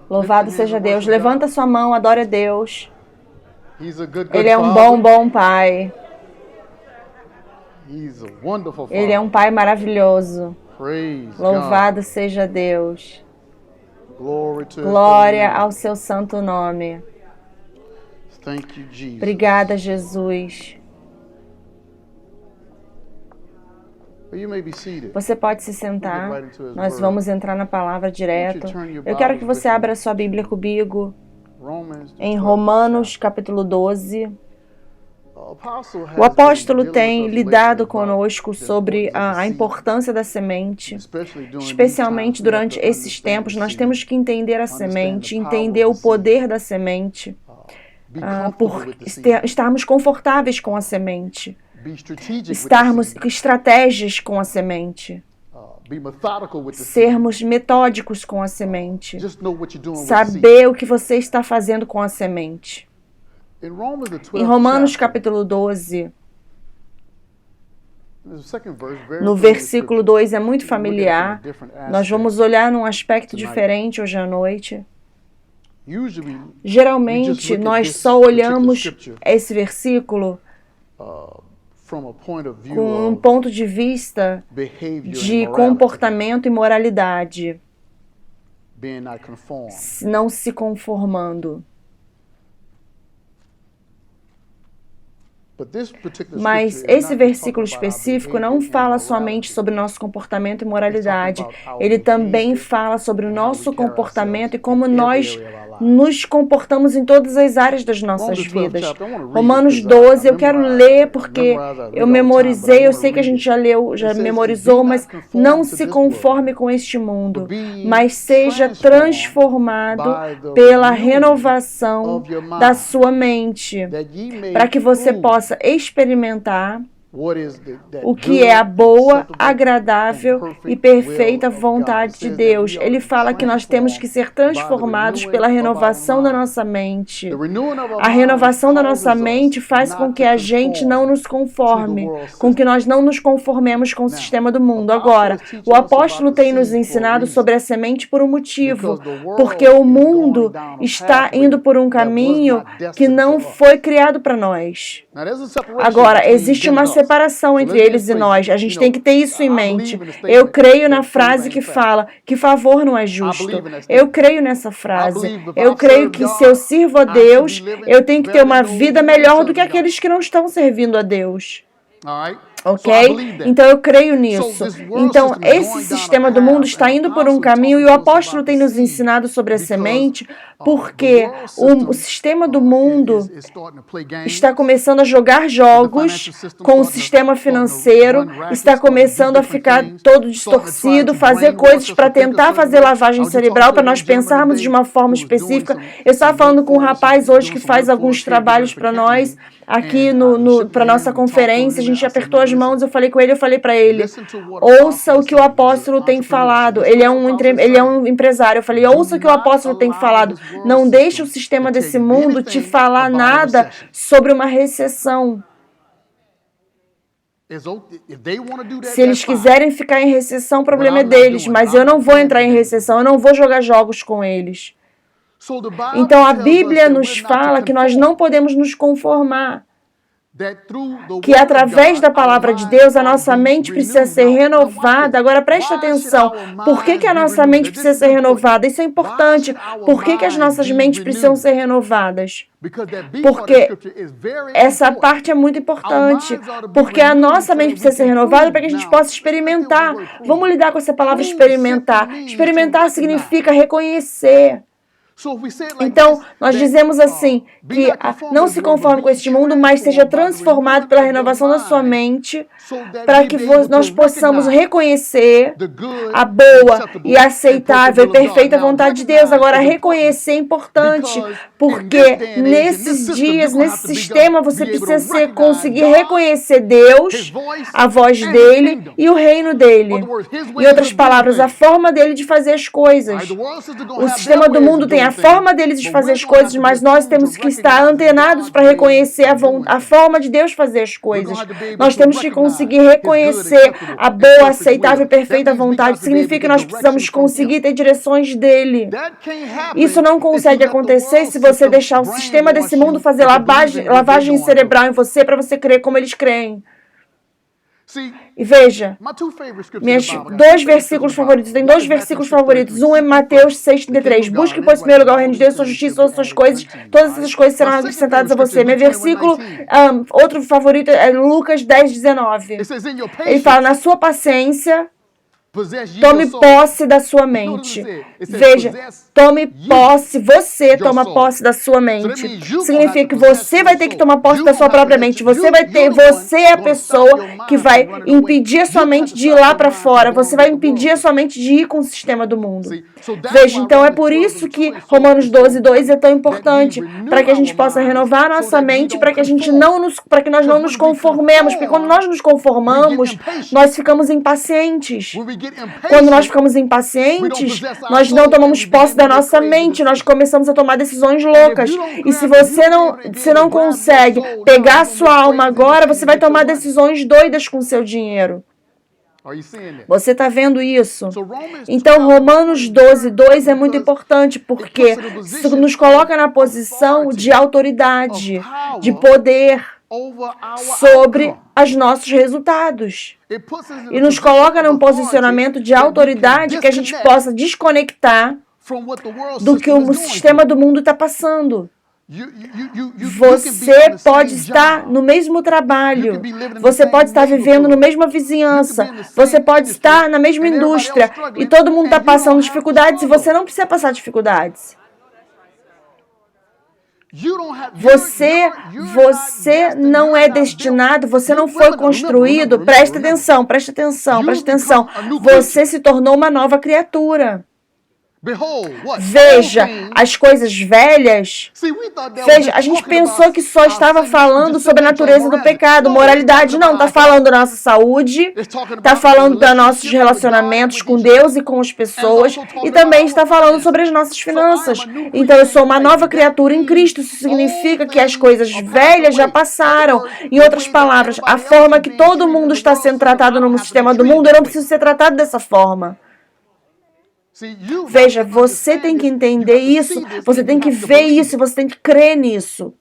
Louvado seja Deus. Levanta sua mão, adore a Deus. Ele é um bom Pai. Ele é um Pai maravilhoso. Louvado seja Deus. Glória ao seu santo nome. Obrigada, Jesus. Você pode se sentar. Nós vamos entrar na palavra direto. Eu quero que você abra sua Bíblia comigo em Romanos capítulo 12. O apóstolo tem lidado conosco sobre a importância da semente, especialmente durante esses tempos. Nós temos que entender a semente, entender o poder da semente, por estarmos confortáveis com a semente, estarmos estratégias com a semente, sermos metódicos com a semente, saber o que você está fazendo com a semente. Em Romanos capítulo 12, no versículo 2 é muito familiar. Nós vamos olhar num aspecto diferente hoje à noite. Geralmente, nós só olhamos esse versículo com um ponto de vista de comportamento e moralidade, não se conformando. Mas esse versículo específico não fala somente sobre nosso comportamento e moralidade. Ele também fala sobre o nosso comportamento e como nós nos comportamos em todas as áreas das nossas vidas. Romanos 12, eu quero ler porque eu memorizei, eu sei que a gente já leu, já memorizou, mas não se conforme com este mundo, mas seja transformado pela renovação da sua mente, para que você possa experimentar o que é a boa, agradável e perfeita vontade de Deus. Ele fala que nós temos que ser transformados pela renovação da nossa mente. A renovação da nossa mente faz com que a gente não nos conforme, com que nós não nos conformemos com o sistema do mundo. Agora, o apóstolo tem nos ensinado sobre a semente por um motivo, porque o mundo está indo por um caminho que não foi criado para nós. Agora, existe uma separação entre eles e nós. A gente tem que ter isso em mente. Eu creio na frase que fala que favor não é justo. Eu creio nessa frase. Eu creio que se eu sirvo a Deus, eu tenho que ter uma vida melhor do que aqueles que não estão servindo a Deus. Ok? Então eu creio nisso. Então esse sistema do mundo está indo por um caminho e o apóstolo tem nos ensinado sobre a semente porque o sistema do mundo está começando a jogar jogos com o sistema financeiro, está começando a ficar todo distorcido, fazer coisas para tentar fazer lavagem cerebral, para nós pensarmos de uma forma específica. Eu estava falando com um rapaz hoje que faz alguns trabalhos para nós, aqui para nossa conferência, a gente apertou as mãos, eu falei com ele, eu falei para ele, ouça o que o apóstolo tem falado. Ele é um empresário. Eu falei, ouça o que o apóstolo tem falado. Não deixe o sistema desse mundo te falar nada sobre uma recessão. Se eles quiserem ficar em recessão, o problema é deles, mas eu não vou entrar em recessão, eu não vou jogar jogos com eles. Então a Bíblia nos fala que nós não podemos nos conformar, que através da palavra de Deus a nossa mente precisa ser renovada. Agora presta atenção, por que a nossa mente precisa ser renovada? Isso é importante. Por que as nossas mentes precisam ser renovadas? Porque essa parte é muito importante, porque a nossa mente precisa ser renovada para que a gente possa experimentar. Vamos lidar com essa palavra experimentar. Experimentar significa reconhecer. Então, nós dizemos assim, que não se conforme com este mundo, mas seja transformado pela renovação da sua mente, para que nós possamos reconhecer a boa e aceitável e perfeita vontade de Deus. Agora, reconhecer é importante, Porque nesses dias, nesse sistema, você precisa conseguir reconhecer Deus, a voz dele e o reino dele. Em outras palavras, a forma dele de fazer as coisas. O sistema do mundo tem a forma dele de fazer as coisas, mas nós temos que estar antenados para reconhecer a forma de Deus fazer as coisas. Nós temos que conseguir reconhecer a boa, aceitável e perfeita vontade. Significa que nós precisamos conseguir ter direções dele. Isso não consegue acontecer se você deixar o sistema desse mundo fazer lavagem cerebral em você para você crer como eles creem. E veja, meus dois versículos favoritos, tem dois versículos favoritos. Um é Mateus 6,33. Busque, pois, em primeiro lugar o reino de Deus, sua justiça, todas essas coisas, todas essas coisas serão acrescentadas a você. Meu versículo, outro favorito é Lucas 10,19. Ele fala, na sua paciência, tome posse da sua mente. Veja, tome posse, você toma posse da sua mente. Significa que você vai ter que tomar posse da sua própria mente. Você é a pessoa que vai impedir a sua mente de ir lá para fora. Você vai impedir a sua mente de ir com o sistema do mundo. Veja, então é por isso que Romanos 12:2 é tão importante, para que a gente possa renovar a nossa mente, para que nós não nos conformemos, porque quando nós nos conformamos, nós ficamos impacientes. Quando nós ficamos impacientes, nós não tomamos posse da nossa mente, nós começamos a tomar decisões loucas. E se você não consegue pegar a sua alma agora, você vai tomar decisões doidas com o seu dinheiro. Você está vendo isso? Então, Romanos 12:2 é muito importante, porque isso nos coloca na posição de autoridade, de poder sobre os nossos resultados. E nos coloca num posicionamento de autoridade que a gente possa desconectar do que o sistema do mundo está passando. Você pode estar no mesmo trabalho, você pode estar vivendo na mesma vizinhança, você pode estar na mesma indústria e todo mundo está passando dificuldades e você não precisa passar dificuldades. Você não é destinado, você não foi construído. Presta atenção. Você se tornou uma nova criatura. Veja, as coisas velhas. Veja, a gente pensou que só estava falando sobre a natureza do pecado, moralidade. Não, está falando da nossa saúde, está falando dos nossos relacionamentos com Deus e com as pessoas, e também está falando sobre as nossas finanças. Então, eu sou uma nova criatura em Cristo. Isso significa que as coisas velhas já passaram. Em outras palavras, a forma que todo mundo está sendo tratado no sistema do mundo, eu não preciso ser tratado dessa forma. Veja, você tem que entender isso, você tem que ver isso, você tem que crer nisso.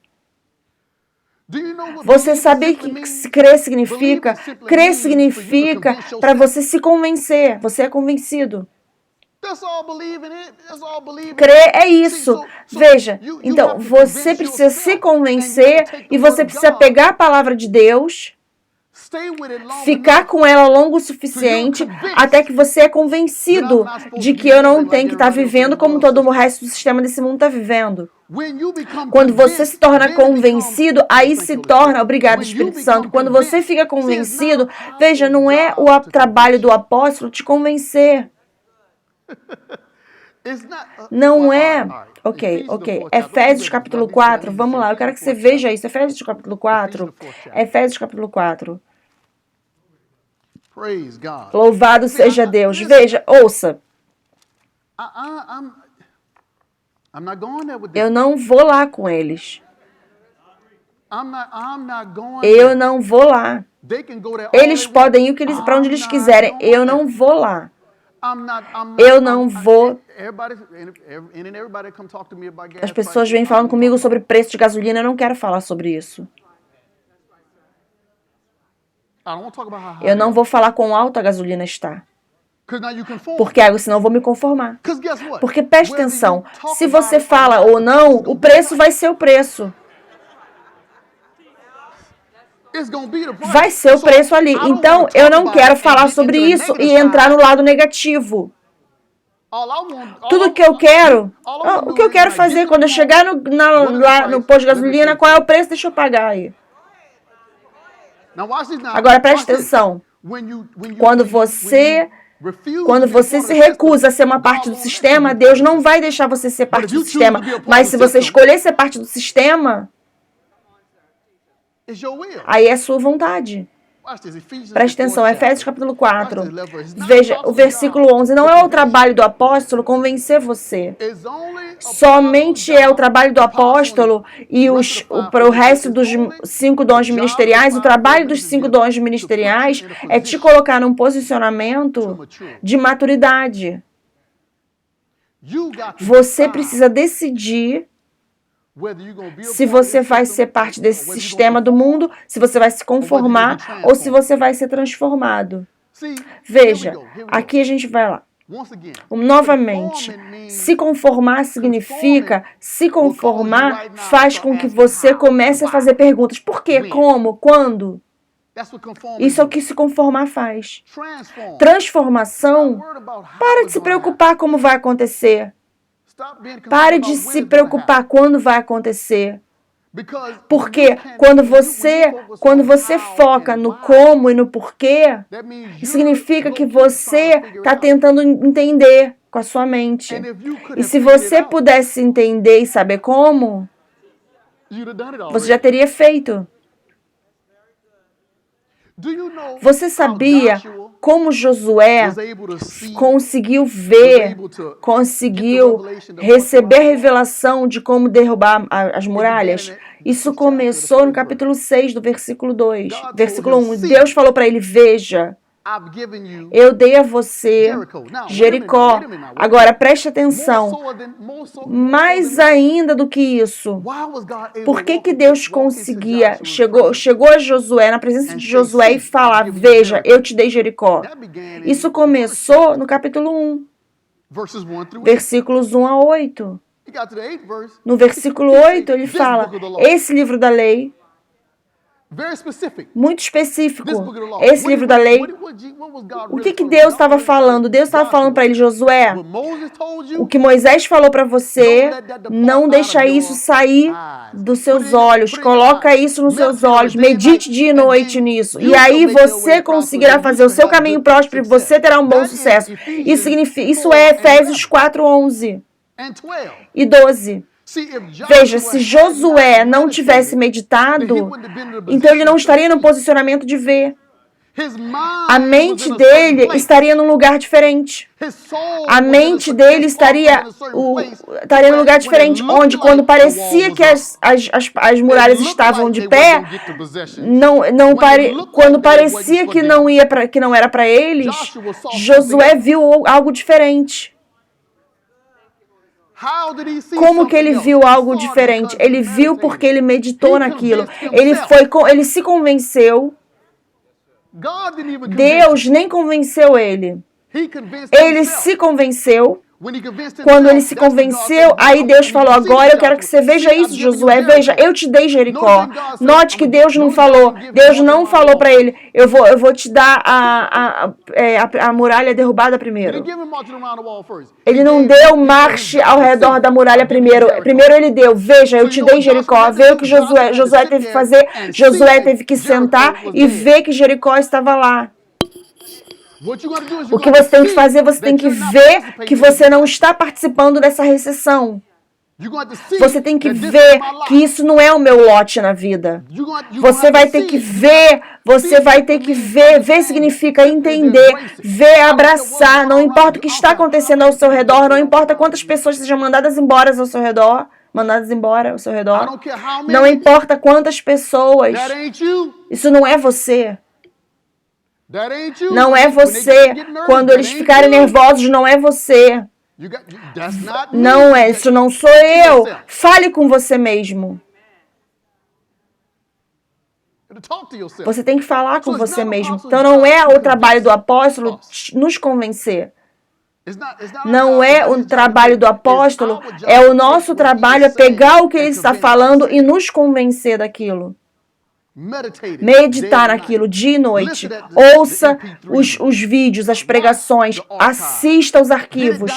Você sabe o que crer significa? Crer significa para você se convencer, você é convencido. Crer é isso. Veja, então você precisa se convencer e você precisa pegar a palavra de Deus, ficar com ela longo o suficiente até que você é convencido de que eu não tenho que estar vivendo como todo o resto do sistema desse mundo está vivendo. Quando você se torna convencido, aí se torna, obrigado Espírito Santo, quando você fica convencido, veja, não é o trabalho do apóstolo te convencer. Não é. Ok. Efésios capítulo 4, vamos lá, eu quero que você veja isso. Efésios capítulo 4. Louvado seja Deus. Veja, ouça. Eu não vou lá com eles. Eu não vou lá. Eles podem ir para onde eles quiserem. Eu não vou lá. Eu não vou. As pessoas vêm falando comigo sobre preço de gasolina. Eu não quero falar sobre isso. Eu não vou falar quão alta a gasolina está. Porque senão eu vou me conformar. Porque preste atenção, se você fala ou não, o preço vai ser o preço. Vai ser o preço ali. Então, eu não quero falar sobre isso e entrar no lado negativo. Tudo que eu quero, o que eu quero fazer quando eu chegar lá no posto de gasolina, qual é o preço? Deixa eu pagar aí. Agora preste atenção. Quando você Quando você se recusa a ser uma parte do sistema, Deus não vai deixar você ser parte do sistema. Mas se você escolher ser parte do sistema, aí é a sua vontade. Preste atenção, Efésios capítulo 4. Veja, o versículo 11. Não é o trabalho do apóstolo convencer você. Somente é o trabalho do apóstolo e para o resto dos 5 dons ministeriais, o trabalho dos 5 dons ministeriais é te colocar num posicionamento de maturidade. Você precisa decidir se você vai ser parte desse sistema do mundo, se você vai se conformar ou se você vai ser transformado. Veja, aqui a gente vai lá. Novamente, se conformar significa, se conformar faz com que você comece a fazer perguntas. Por quê? Como? Quando? Isso é o que se conformar faz. Transformação, para de se preocupar como vai acontecer. Pare de se preocupar quando vai acontecer. Porque quando você foca no como e no porquê, significa que você está tentando entender com a sua mente. E se você pudesse entender e saber como, você já teria feito. Você sabia como Josué conseguiu ver, conseguiu receber a revelação de como derrubar as muralhas? Isso começou no capítulo 6 do versículo 2. Versículo 1. Deus falou para ele, veja, eu dei a você Jericó. Agora, preste atenção. Mais ainda do que isso, por que Deus conseguia, chegou a Josué, na presença de Josué, e falar, veja, eu te dei Jericó? Isso começou no capítulo 1, versículos 1 a 8. No versículo 8, ele fala, esse livro da lei, muito específico, esse livro da lei, o que Deus estava falando? Deus estava falando para ele, Josué, o que Moisés falou para você, não deixa isso sair dos seus olhos, coloca isso nos seus olhos, medite dia e noite nisso, e aí você conseguirá fazer o seu caminho próspero e você terá um bom sucesso. Isso é Efésios 4, 11 e 12. Veja, se Josué não tivesse meditado, então ele não estaria no posicionamento de ver. A mente dele estaria num lugar diferente. A mente dele estaria num lugar diferente, onde quando parecia que as muralhas estavam de pé, quando parecia que não era para eles, Josué viu algo diferente. Como que ele viu algo diferente? Ele viu porque ele meditou naquilo. Ele se convenceu. Deus nem convenceu ele. Ele se convenceu. Quando ele se convenceu, aí Deus falou, agora eu quero que você veja isso, Josué, veja, eu te dei Jericó. Note que Deus não falou para ele, eu vou te dar a muralha derrubada primeiro. Ele não deu marche ao redor da muralha primeiro. Primeiro ele deu, veja, eu te dei Jericó. Veja o que Josué teve que fazer. Josué teve que sentar e ver que Jericó estava lá. O que você tem que fazer, você tem que ver que você não está participando dessa recessão. Você tem que ver que isso não é o meu lote na vida. Você vai ter que ver, ver significa entender, ver, abraçar, não importa o que está acontecendo ao seu redor, não importa quantas pessoas sejam mandadas embora ao seu redor, não importa quantas pessoas, isso não é você. Não é você. Quando eles ficarem nervosos, não é você. Não é, isso não sou eu. Fale com você mesmo. Você tem que falar com você mesmo. Então não é o trabalho do apóstolo nos convencer. Não é o trabalho do apóstolo, é o nosso trabalho é pegar o que ele está falando e nos convencer daquilo. Meditar naquilo dia e noite. Ouça os vídeos, as pregações, assista os arquivos.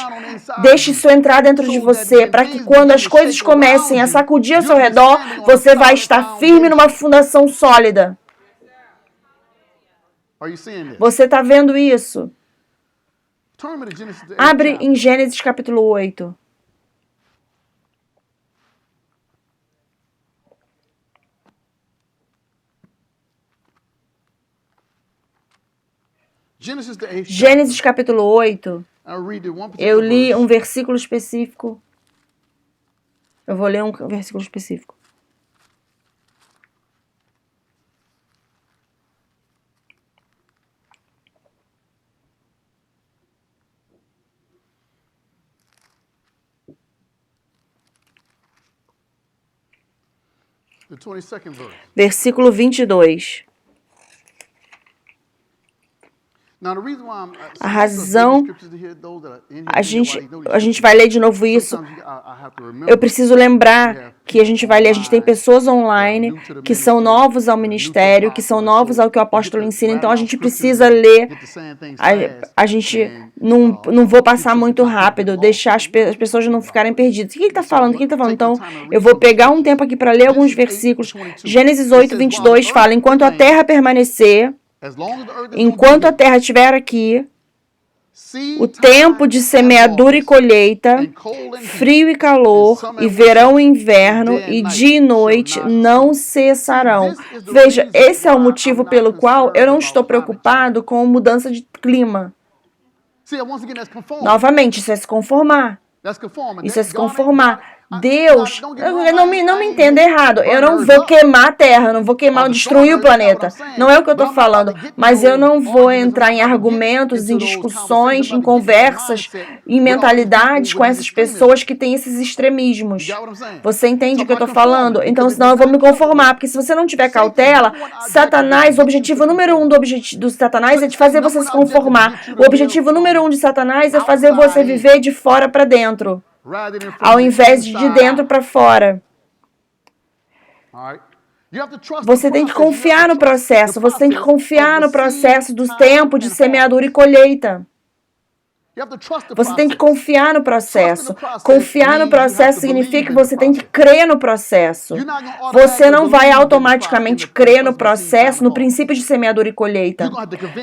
Deixe isso entrar dentro de você, para que quando as coisas comecem a sacudir ao seu redor, você vai estar firme numa fundação sólida. Você está vendo isso? Abre em Gênesis capítulo 8. Gênesis capítulo 8. Eu li um versículo específico. Eu vou ler um versículo específico. Versículo 22. A razão, a gente vai ler de novo isso. Eu preciso lembrar que a gente vai ler, a gente tem pessoas online que são novos ao ministério, que são novos ao que o apóstolo ensina, então a gente precisa ler, a gente não vou passar muito rápido, deixar as pessoas não ficarem perdidas. O que ele está falando? O que ele está falando? Então, eu vou pegar um tempo aqui para ler alguns versículos. Gênesis 8, 22 fala, enquanto a terra permanecer, enquanto a terra estiver aqui, o tempo de semeadura e colheita, frio e calor, e verão e inverno, e dia e noite não cessarão. Veja, esse é o motivo pelo qual eu não estou preocupado com mudança de clima. Novamente, isso é se conformar. Isso é se conformar. Deus, não me entenda errado, eu não vou queimar a terra, não vou queimar, destruir o planeta. Não é o que eu estou falando, mas eu não vou entrar em argumentos, em discussões, em conversas, em mentalidades com essas pessoas que têm esses extremismos. Você entende o que eu estou falando? Então, senão eu vou me conformar, porque se você não tiver cautela, Satanás, o objetivo número 1 do Satanás é de fazer você se conformar. O objetivo número 1 de Satanás é fazer você viver de fora para dentro, ao invés de dentro para fora. Você tem que confiar no processo. Você tem que confiar no processo dos tempos de semeadura e colheita. Você tem que confiar no processo. Confiar no processo significa que você tem que crer no processo. Você não vai automaticamente crer no processo, no princípio de semeadura e colheita.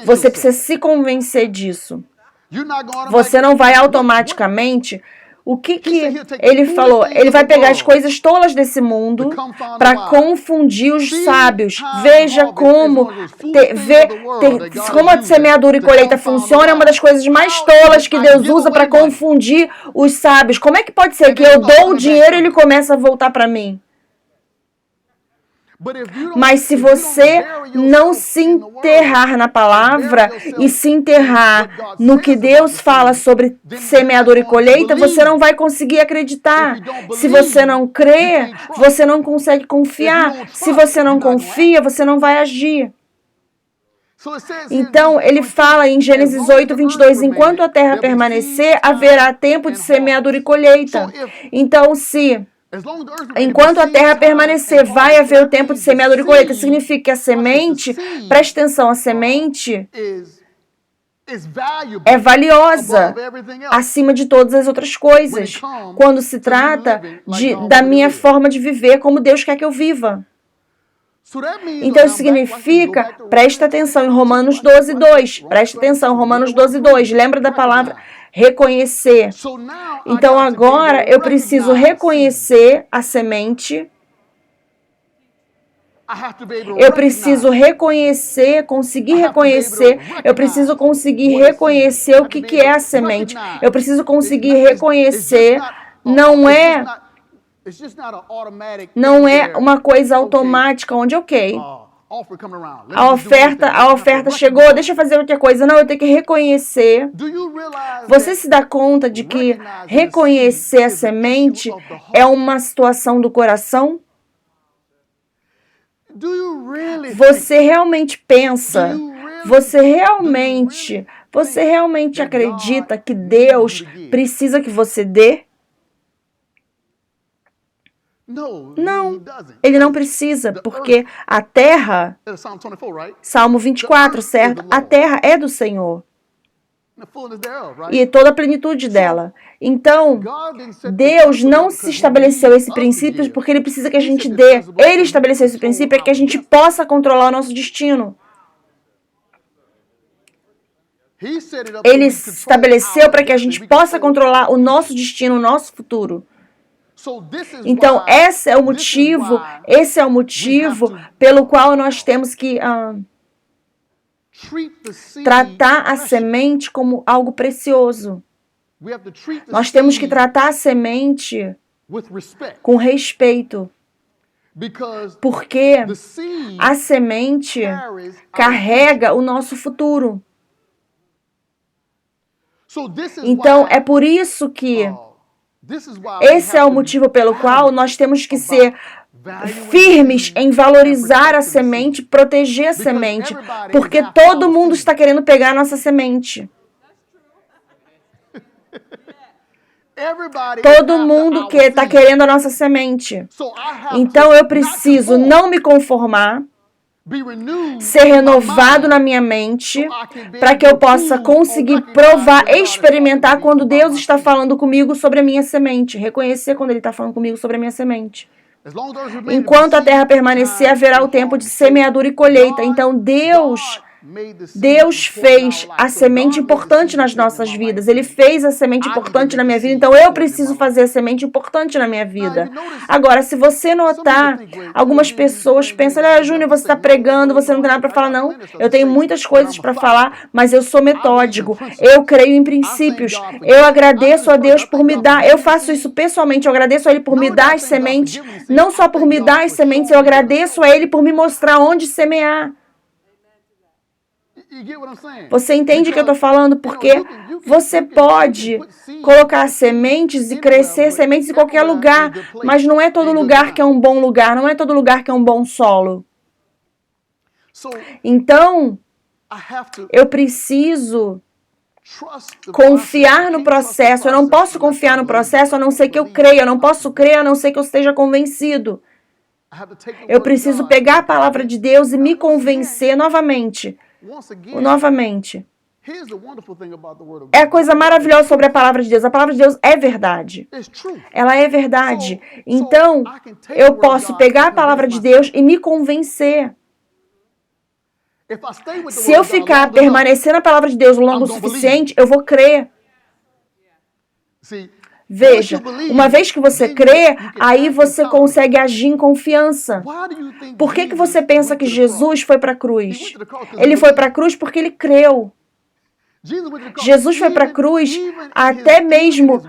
Você precisa se convencer disso. Você não vai automaticamente... O que ele falou? Ele vai pegar as coisas tolas desse mundo para confundir os sábios. Veja como como a semeadura e colheita funciona. É uma das coisas mais tolas que Deus usa para confundir os sábios. Como é que pode ser que eu dou o dinheiro e ele começa a voltar para mim? Mas se você não se enterrar na palavra e se enterrar no que Deus fala sobre semeadura e colheita, você não vai conseguir acreditar. Se você não crê, você não consegue confiar. Se você não confia, você não vai agir. Então, ele fala em Gênesis 8, 22, enquanto a terra permanecer, haverá tempo de semeadura e colheita. Então, enquanto a terra permanecer, vai haver o tempo de semeadura e colheita. Significa que a semente, preste atenção, a semente é valiosa acima de todas as outras coisas. Quando se trata da minha forma de viver, como Deus quer que eu viva. Então isso significa, presta atenção em Romanos 12, 2. Presta atenção, Romanos 12, 2. Lembra da palavra reconhecer. Então agora eu preciso reconhecer a semente. Eu preciso reconhecer, conseguir reconhecer. Eu preciso conseguir reconhecer o que é a semente. Eu preciso conseguir reconhecer. Não é uma coisa automática onde, ok, a oferta chegou, deixa eu fazer outra coisa. Não, eu tenho que reconhecer. Você se dá conta de que reconhecer a semente é uma situação do coração? Você realmente pensa? Você realmente acredita que Deus precisa que você dê? Não, ele não precisa, porque a terra, Salmo 24, certo? A terra é do Senhor e toda a plenitude dela. Então, Deus não se estabeleceu esse princípio porque ele precisa que a gente dê. Ele estabeleceu esse princípio para que a gente possa controlar o nosso destino. Ele estabeleceu para que a gente possa controlar o nosso destino, o nosso futuro. Então, esse é o motivo pelo qual nós temos que tratar a semente como algo precioso. Nós temos que tratar a semente com respeito, porque a semente carrega o nosso futuro. Então, é por isso que esse é o motivo pelo qual nós temos que ser firmes em valorizar a semente, proteger a semente, porque todo mundo está querendo pegar a nossa semente. Todo mundo que está querendo a nossa semente. Então eu preciso não me conformar, ser renovado na minha mente, para que eu possa conseguir provar, experimentar quando Deus está falando comigo sobre a minha semente, reconhecer quando Ele está falando comigo sobre a minha semente. Enquanto a terra permanecer, haverá o tempo de semeadura e colheita. Então Deus fez a semente importante nas nossas vidas. Ele fez a semente importante na minha vida. Então eu preciso fazer a semente importante na minha vida. Agora, se você notar, algumas pessoas pensam: Júnior, você está pregando, você não tem nada para falar. Não, eu tenho muitas coisas para falar, mas eu sou metódico. Eu creio em princípios. Eu agradeço a Deus por me dar. Eu faço isso pessoalmente. Eu agradeço a Ele por me dar as sementes. Não só por me dar as sementes, eu agradeço a Ele por me mostrar onde semear. Você entende o que eu estou falando? Porque você pode colocar sementes e crescer sementes em qualquer lugar, mas não é todo lugar que é um bom lugar, não é todo lugar que é um bom solo. Então, eu preciso confiar no processo. Eu não posso confiar no processo a não ser que eu creia. Eu não posso crer a não ser que eu esteja convencido. Eu preciso pegar a palavra de Deus e me convencer novamente. É a coisa maravilhosa sobre a palavra de Deus. A palavra de Deus é verdade. Ela é verdade. Então, eu posso pegar a palavra de Deus e me convencer. Se eu permanecer na palavra de Deus longo o suficiente, eu vou crer. Veja, uma vez que você crê, aí você consegue agir em confiança. Por que você pensa que Jesus foi para a cruz? Ele foi para a cruz porque ele creu. Jesus foi para a cruz até mesmo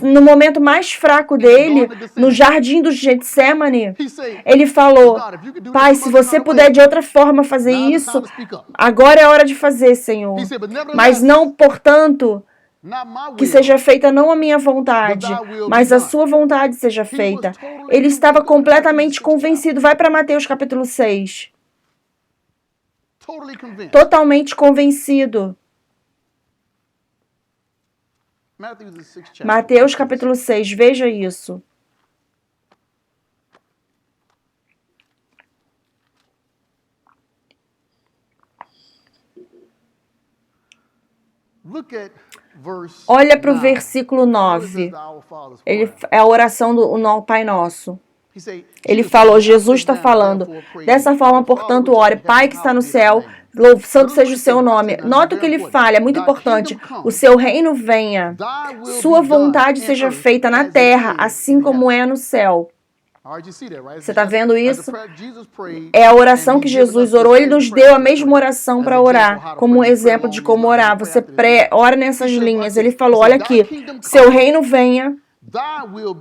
no momento mais fraco dele, no jardim do Getsemane. Ele falou: Pai, se você puder de outra forma fazer isso, agora é hora de fazer, Senhor. Mas não, portanto, que seja feita não a minha vontade, mas a sua vontade seja feita. Ele estava completamente convencido. Vai para Mateus capítulo 6. Totalmente convencido. Mateus capítulo 6, veja isso. Olha para o versículo 9. É a oração do Pai Nosso. Ele falou, Jesus está falando: dessa forma, portanto, ore, Pai que está no céu, santo seja o seu nome. Nota o que ele fala, é muito importante. O seu reino venha, sua vontade seja feita na terra, assim como é no céu. Você está vendo isso? É a oração que Jesus orou. Ele nos deu a mesma oração para orar, como um exemplo de como orar. Você ora nessas linhas. Ele falou, olha aqui, seu reino venha,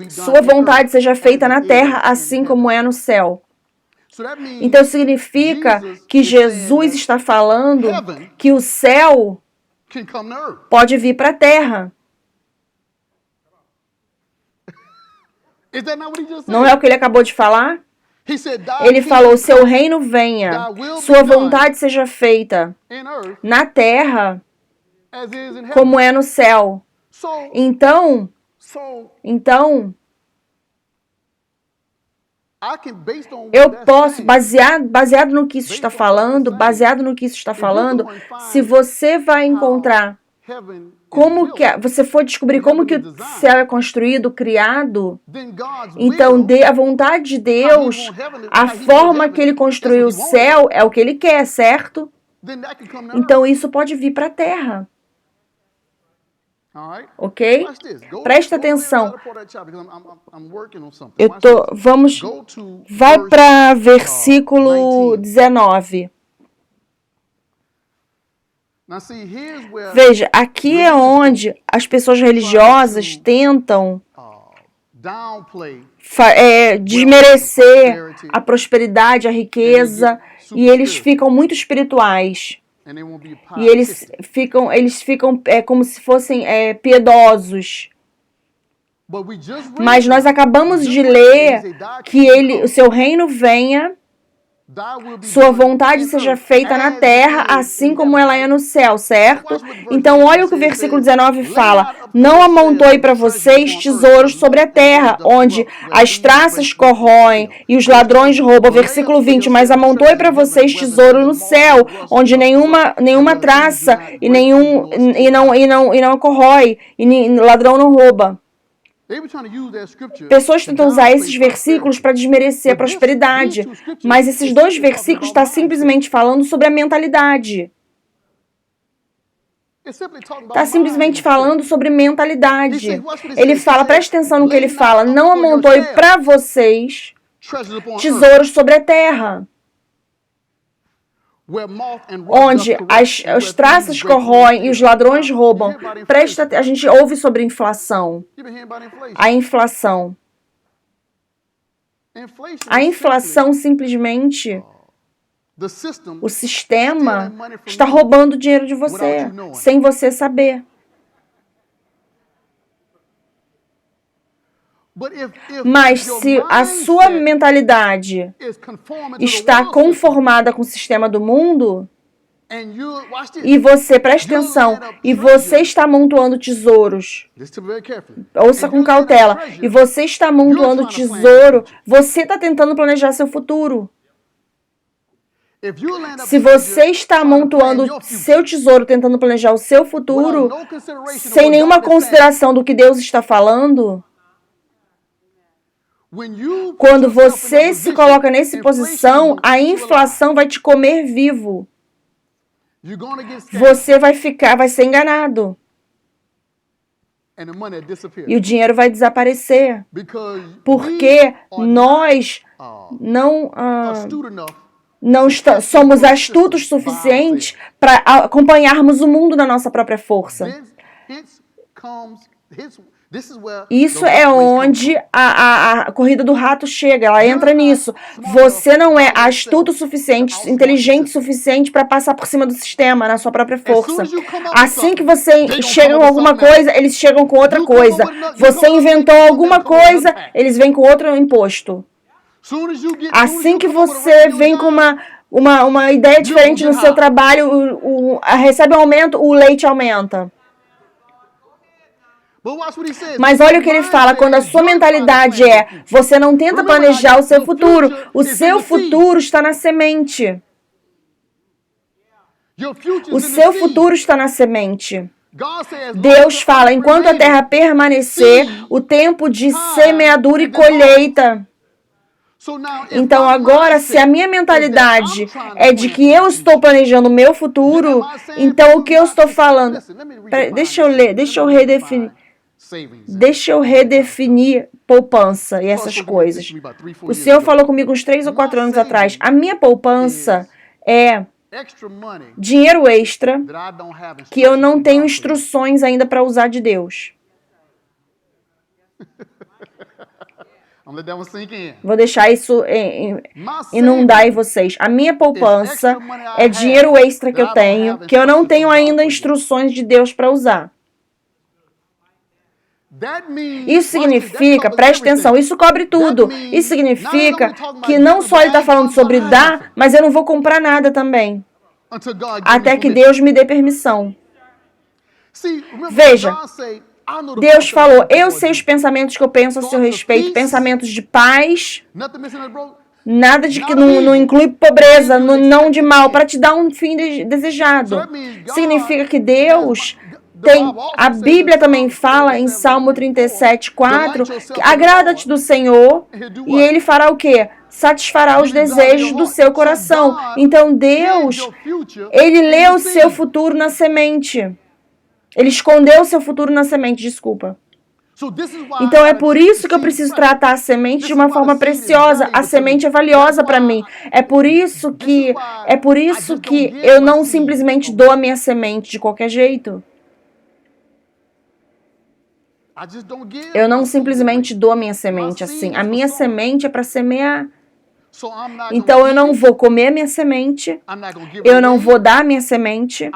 sua vontade seja feita na terra, assim como é no céu. Então significa que Jesus está falando que o céu pode vir para a terra. Não é o que ele acabou de falar? Ele falou, seu reino venha, sua vontade seja feita na terra como é no céu. Então, eu posso, baseado no que isso está falando, se você vai encontrar você for descobrir como que o céu é construído, criado, então a vontade de Deus, a forma que ele construiu o céu é o que ele quer, certo? Então isso pode vir para a terra. Ok? Presta atenção. Vai para versículo 19. Veja, aqui é onde as pessoas religiosas tentam desmerecer a prosperidade, a riqueza, e eles ficam muito espirituais. E eles ficam como se fossem piedosos. Mas nós acabamos de ler que o seu reino venha, sua vontade seja feita na terra, assim como ela é no céu, certo? Então, olha o que o versículo 19 fala. Não amontoe para vocês tesouros sobre a terra, onde as traças corroem e os ladrões roubam. Versículo 20. Mas amontoe para vocês tesouro no céu, onde nenhuma traça e não corrói e ladrão não rouba. Pessoas tentam usar esses versículos para desmerecer a prosperidade, mas esses dois versículos estão simplesmente falando sobre a mentalidade. Está simplesmente falando sobre mentalidade. Ele fala, preste atenção no que ele fala, não amontoe para vocês tesouros sobre a terra, onde as traças corroem e os ladrões roubam. A gente ouve sobre inflação. A inflação simplesmente, o sistema está roubando dinheiro de você, sem você saber. Mas se a sua mentalidade está conformada com o sistema do mundo, e você, presta atenção, e você está amontoando tesouros, ouça com cautela, e você está amontoando tesouro, você está tentando planejar seu futuro. Se você está amontoando seu tesouro, tentando planejar o seu futuro, sem nenhuma consideração do que Deus está falando, quando você se coloca nessa posição, a inflação vai te comer vivo. Você vai ser enganado. E o dinheiro vai desaparecer. Porque nós não somos astutos o suficiente para acompanharmos o mundo na nossa própria força. Isso é onde a corrida do rato chega, ela entra nisso. Você não é astuto o suficiente, inteligente o suficiente para passar por cima do sistema na sua própria força. Assim que você chega com alguma coisa, eles chegam com outra coisa. Você inventou alguma coisa, eles vêm com outro imposto. Assim que você vem com uma ideia diferente no seu trabalho, recebe um aumento, o leite aumenta. Mas olha o que ele fala, quando a sua mentalidade você não tenta planejar o seu futuro está na semente. O seu futuro está na semente. Deus fala, enquanto a terra permanecer, o tempo de semeadura e colheita. Então agora, se a minha mentalidade é de que eu estou planejando o meu futuro, então o que eu estou falando? Deixa eu redefinir poupança e essas coisas. O Senhor falou comigo uns 3 ou 4 anos atrás. A minha poupança é dinheiro extra que eu não tenho instruções ainda para usar de Deus. Vou deixar isso inundar em vocês. A minha poupança é dinheiro extra que eu tenho, que eu não tenho ainda instruções de Deus para usar. Isso significa, preste atenção, isso cobre tudo. Isso significa que não só ele está falando sobre dar, mas eu não vou comprar nada também, até que Deus me dê permissão. Veja, Deus falou, eu sei os pensamentos que eu penso a seu respeito, pensamentos de paz, nada de que não inclui pobreza, não de mal, para te dar um fim desejado. Significa que Deus a Bíblia também fala em Salmo 37:4, agrada-te do Senhor e Ele fará o quê? satisfará os desejos do seu coração. Então Deus, Ele lê o seu futuro na semente. Ele escondeu o seu futuro na semente, desculpa. Então é por isso que eu preciso tratar a semente de uma forma preciosa. A semente é valiosa para mim. É por isso que eu não simplesmente dou a minha semente de qualquer jeito. Eu não simplesmente dou a minha semente assim. A minha semente é para semear. Então eu não vou comer a minha semente. Eu não vou dar a minha semente.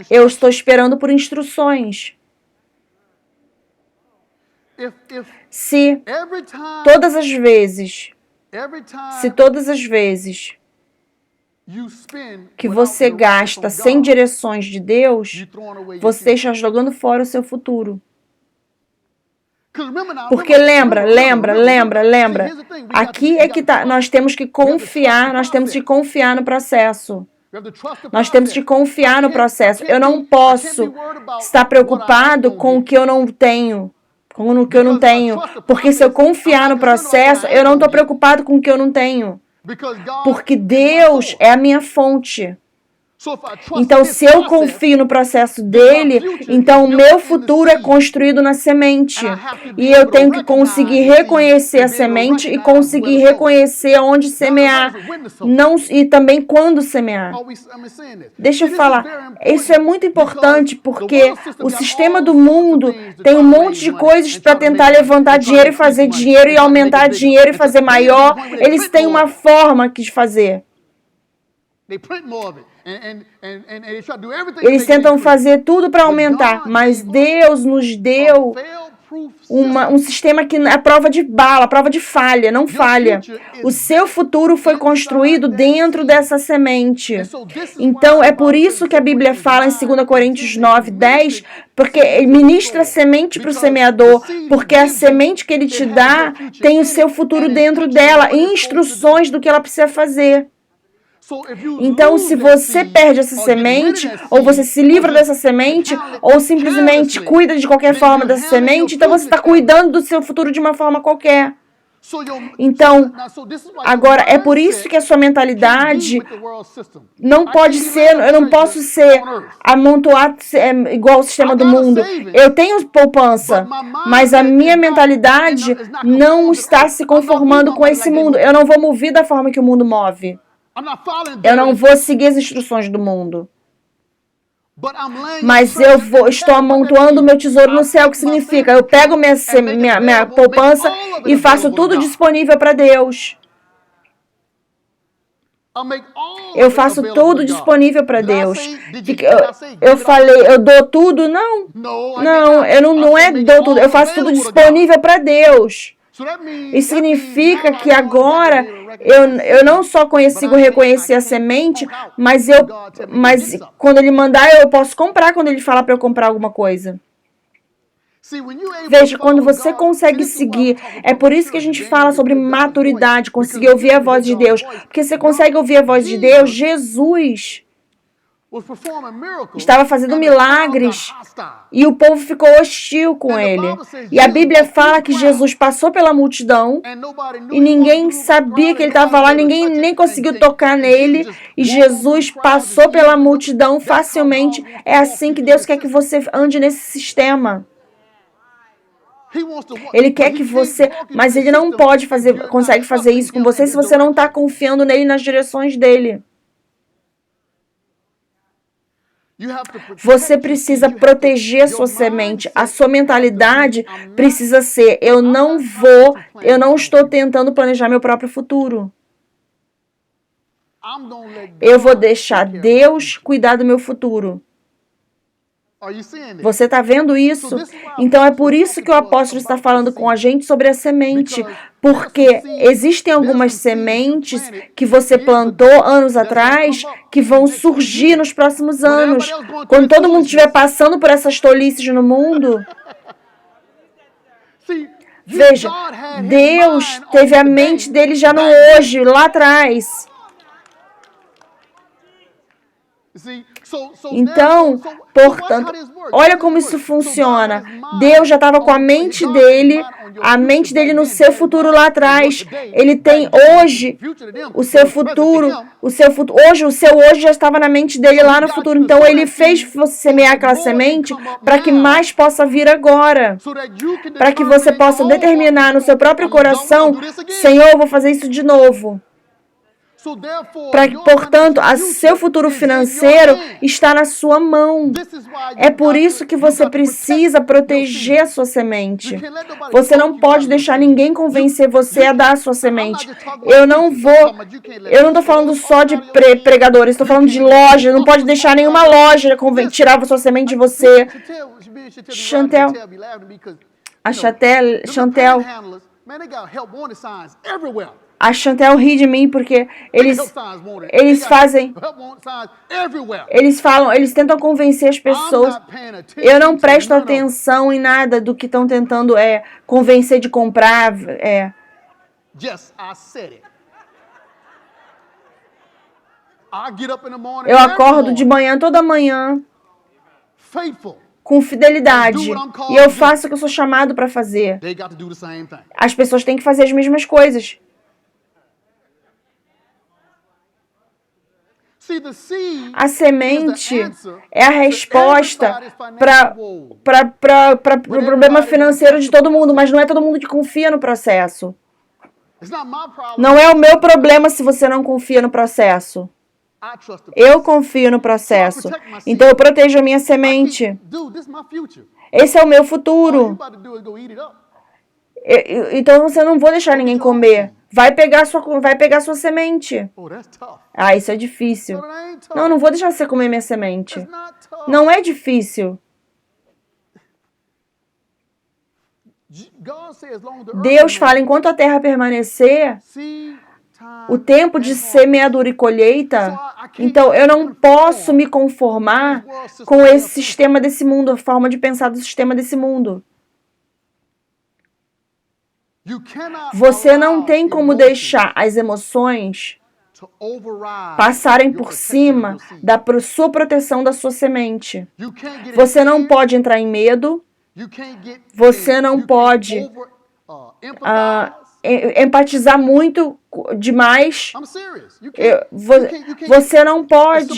Eu estou esperando por instruções. Se todas as vezes que você gasta sem direções de Deus, você está jogando fora o seu futuro. Porque lembra. Aqui é que tá. Nós temos que confiar no processo. Nós temos que confiar no processo. Eu não posso estar preocupado com o que eu não tenho. Porque se eu confiar no processo, eu não estou preocupado com o que eu não tenho. Porque Deus é a minha fonte. Então, se eu confio no processo dele, então o meu futuro é construído na semente. E eu tenho que conseguir reconhecer a semente e conseguir reconhecer onde semear. E também quando semear. Deixa eu falar, isso é muito importante porque o sistema do mundo tem um monte de coisas para tentar levantar dinheiro e fazer dinheiro e aumentar dinheiro e fazer maior. Eles têm uma forma de fazer. Eles tentam fazer tudo para aumentar, mas Deus nos deu um sistema que é prova de bala, prova de falha, não falha. O seu futuro foi construído dentro dessa semente. Então, é por isso que a Bíblia fala em 2 Coríntios 9:10, porque ministra semente para o semeador, porque a semente que ele te dá tem o seu futuro dentro dela, e instruções do que ela precisa fazer. Então, se você perde essa semente, ou você se livra dessa semente, ou simplesmente cuida de qualquer forma dessa semente, então você está cuidando do seu futuro de uma forma qualquer. Então, agora, é por isso que a sua mentalidade não pode ser, eu não posso ser amontoado igual ao sistema do mundo. Eu tenho poupança, mas a minha mentalidade não está se conformando com esse mundo. Eu não vou mover da forma que o mundo move. Eu não vou seguir as instruções do mundo. Mas estou amontoando o meu tesouro no céu, o que significa? Eu pego minha poupança e faço tudo disponível para Deus. Eu faço tudo disponível para Deus. Eu falei, eu dou tudo? Não, não é dou tudo. Eu faço tudo disponível para Deus. Isso significa que agora eu não só consigo reconhecer a semente, mas quando ele mandar, eu posso comprar quando ele falar para eu comprar alguma coisa. Veja, quando você consegue seguir, é por isso que a gente fala sobre maturidade, conseguir ouvir a voz de Deus. Porque você consegue ouvir a voz de Deus, Jesus estava fazendo milagres e o povo ficou hostil com ele. E a Bíblia fala que Jesus passou pela multidão e ninguém sabia que ele estava lá, ninguém nem conseguiu tocar nele, e Jesus passou pela multidão facilmente. É assim que Deus quer que você ande nesse sistema. Ele quer que você, mas ele não consegue fazer isso com você se você não está confiando nele, nas direções dele. Você precisa proteger a sua semente. A sua mentalidade precisa ser: eu não estou tentando planejar meu próprio futuro. Eu vou deixar Deus cuidar do meu futuro. Você está vendo isso? Então é por isso que o apóstolo está falando com a gente sobre a semente. Porque existem algumas sementes que você plantou anos atrás que vão surgir nos próximos anos. Quando todo mundo estiver passando por essas tolices no mundo. Veja, Deus teve a mente dele já no hoje, lá atrás. Então, portanto, olha como isso funciona. Deus já estava com a mente dele no seu futuro lá atrás. Ele tem hoje o seu futuro, hoje já estava na mente dele lá no futuro. Então, ele fez você semear aquela semente para que mais possa vir agora. Para que você possa determinar no seu próprio coração, Senhor, eu vou fazer isso de novo. Portanto, seu futuro financeiro está na sua mão. É por isso que você precisa proteger a sua semente. Você não pode deixar ninguém convencer você a dar a sua semente. Eu não estou falando só de pregadores, estou falando de loja. Não pode deixar nenhuma loja tirar a sua semente de você. Chantel, a Chantel ri de mim porque eles tentam convencer as pessoas. Eu não presto atenção em nada do que estão tentando convencer de comprar. Eu acordo de manhã, toda manhã, com fidelidade. E eu faço o que eu sou chamado para fazer. As pessoas têm que fazer as mesmas coisas. A semente é a resposta para o problema financeiro de todo mundo, mas não é todo mundo que confia no processo. Não é o meu problema se você não confia no processo. Eu confio no processo. Então eu protejo a minha semente. Esse é o meu futuro. Então você não vou deixar ninguém comer. Vai pegar sua semente. Ah, isso é difícil. Não vou deixar você comer minha semente. Não é difícil. Deus fala, enquanto a terra permanecer, o tempo de semeadura e colheita, então eu não posso me conformar com esse sistema desse mundo, a forma de pensar do sistema desse mundo. Você não tem como deixar as emoções passarem por cima da sua proteção da sua semente. Você não pode entrar em medo. Você não pode empatizar muito demais. Você não pode.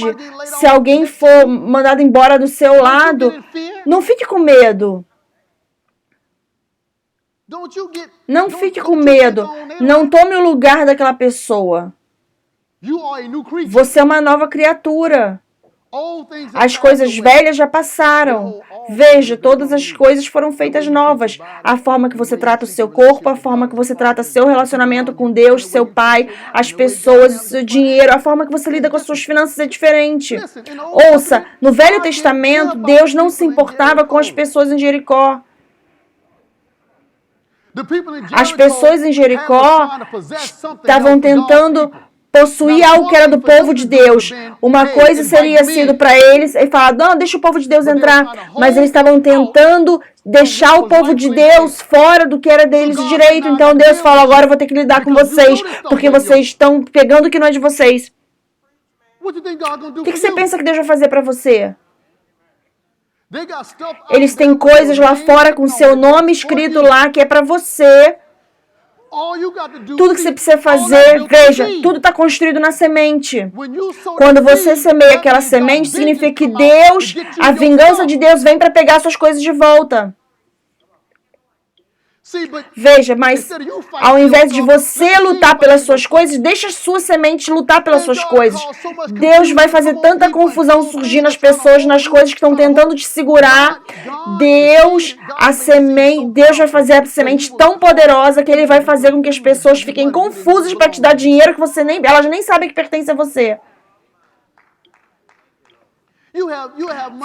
Se alguém for mandado embora do seu lado, não fique com medo. Não fique com medo. Não tome o lugar daquela pessoa. Você é uma nova criatura. As coisas velhas já passaram. Veja, todas as coisas foram feitas novas. A forma que você trata o seu corpo, a forma que você trata seu relacionamento com Deus, seu pai, as pessoas, o seu dinheiro, a forma que você lida com as suas finanças é diferente. Ouça, no Velho Testamento, Deus não se importava com as pessoas em Jericó. As pessoas em Jericó estavam tentando possuir algo que era do povo de Deus. Uma coisa seria sido para eles, e falar, não, deixa o povo de Deus entrar. Mas eles estavam tentando deixar o povo de Deus fora do que era deles de direito. Então Deus fala, agora eu vou ter que lidar com vocês, porque vocês estão pegando o que não é de vocês. O que você pensa que Deus vai fazer para você? Eles têm coisas lá fora com seu nome escrito lá que é para você. Tudo que você precisa fazer, veja, tudo está construído na semente. Quando você semeia aquela semente, significa que Deus, a vingança de Deus vem para pegar suas coisas de volta. Veja, mas ao invés de você lutar pelas suas coisas, deixa a sua semente lutar pelas suas coisas. Deus vai fazer tanta confusão surgir nas pessoas, nas coisas que estão tentando te segurar. Deus vai fazer a semente tão poderosa que Ele vai fazer com que as pessoas fiquem confusas para te dar dinheiro que elas nem sabem que pertence a você.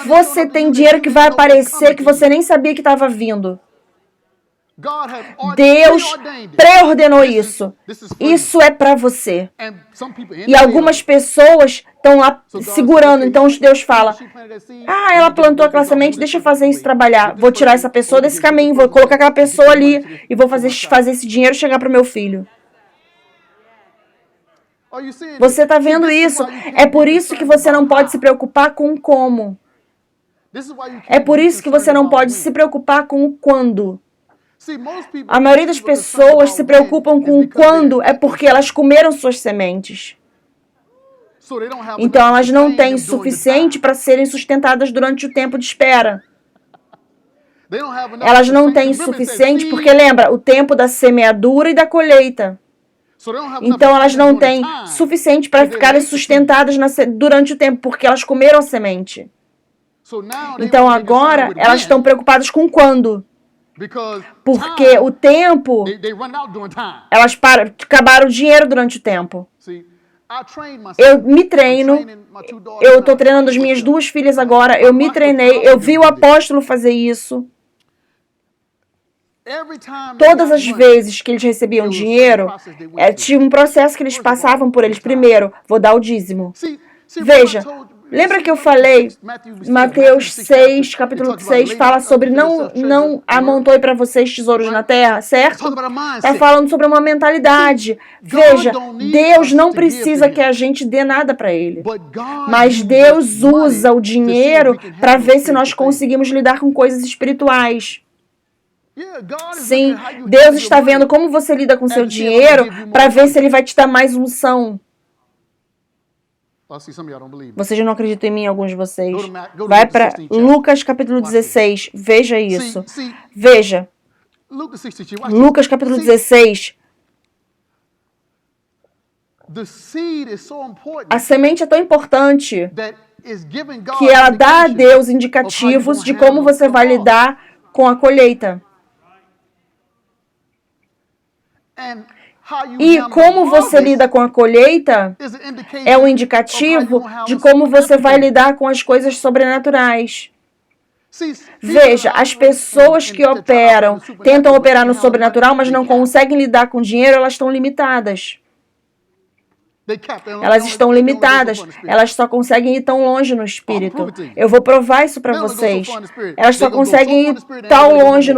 Você tem dinheiro que vai aparecer que você nem sabia que estava vindo. Deus pré-ordenou isso. Isso é para você. E algumas pessoas estão lá segurando. Então Deus fala, ela plantou aquela semente, deixa eu fazer isso trabalhar. Vou tirar essa pessoa desse caminho, vou colocar aquela pessoa ali e vou fazer esse dinheiro chegar para o meu filho. Você está vendo isso? É por isso que você não pode se preocupar com o como. É por isso que você não pode se preocupar com o quando. A maioria das pessoas se preocupam com o quando é porque elas comeram suas sementes. Então elas não têm suficiente para serem sustentadas durante o tempo de espera. Elas não têm suficiente porque, lembra, o tempo da semeadura e da colheita. Então elas não têm suficiente para ficarem sustentadas durante o tempo, porque elas comeram a semente. Então agora elas estão preocupadas com quando. Porque o tempo, elas acabaram o dinheiro durante o tempo. Eu me treino, eu estou treinando as minhas duas filhas agora, eu me treinei, eu vi o apóstolo fazer isso. Todas as vezes que eles recebiam dinheiro, tinha um processo que eles passavam por eles. Primeiro, vou dar o dízimo. Veja, lembra que eu falei, Mateus 6, capítulo 6, fala sobre não amontoe para vocês tesouros na terra, certo? Está falando sobre uma mentalidade. Veja, Deus não precisa que a gente dê nada para Ele. Mas Deus usa o dinheiro para ver se nós conseguimos lidar com coisas espirituais. Sim, Deus está vendo como você lida com seu dinheiro para ver se Ele vai te dar mais unção. Vocês não acreditam em mim, alguns de vocês. Vai para Lucas capítulo 16, veja isso. Veja, Lucas capítulo 16. A semente é tão importante que ela dá a Deus indicativos de como você vai lidar com a colheita. E como você lida com a colheita é um indicativo de como você vai lidar com as coisas sobrenaturais. Veja, as pessoas que tentam operar no sobrenatural, mas não conseguem lidar com dinheiro, elas estão limitadas. Elas estão limitadas. Elas só conseguem ir tão longe no espírito. Eu vou provar isso para vocês. Elas só conseguem ir tão longe,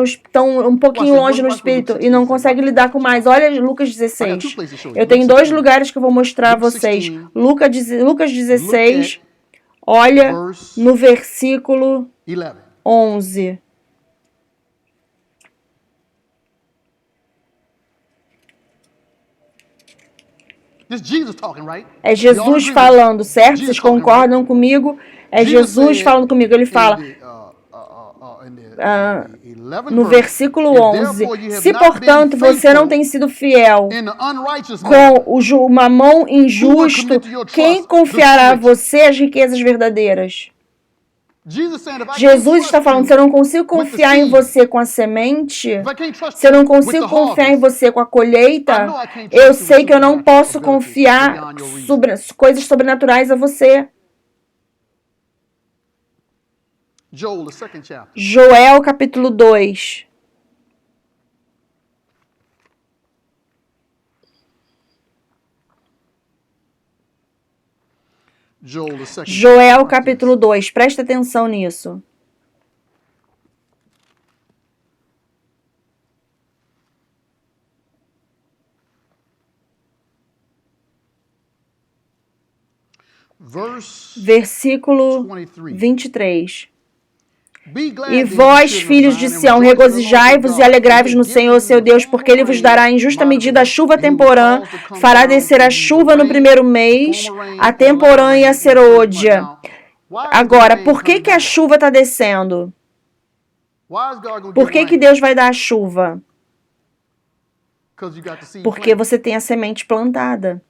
um pouquinho longe no espírito e não conseguem lidar com mais. Olha Lucas 16. Eu tenho dois lugares que eu vou mostrar a vocês. Lucas 16, olha no versículo 11. É Jesus falando, certo? Vocês concordam comigo? É Jesus falando comigo. Ele fala no versículo 11: se, portanto, você não tem sido fiel com o mamão injusto, quem confiará a você as riquezas verdadeiras? Jesus está falando, se eu não consigo confiar em você com a semente, se eu não consigo confiar em você com a colheita, eu sei que eu não posso confiar coisas sobrenaturais a você. Joel capítulo 2. Joel capítulo 2, presta atenção nisso. Versículo 23. E vós, filhos de Sião, regozijai-vos e alegrai-vos no Senhor, seu Deus, porque Ele vos dará em justa medida a chuva temporã, fará descer a chuva no primeiro mês, a temporã e a serôdia. Agora, por que a chuva está descendo? Por que Deus vai dar a chuva? Porque você tem a semente plantada.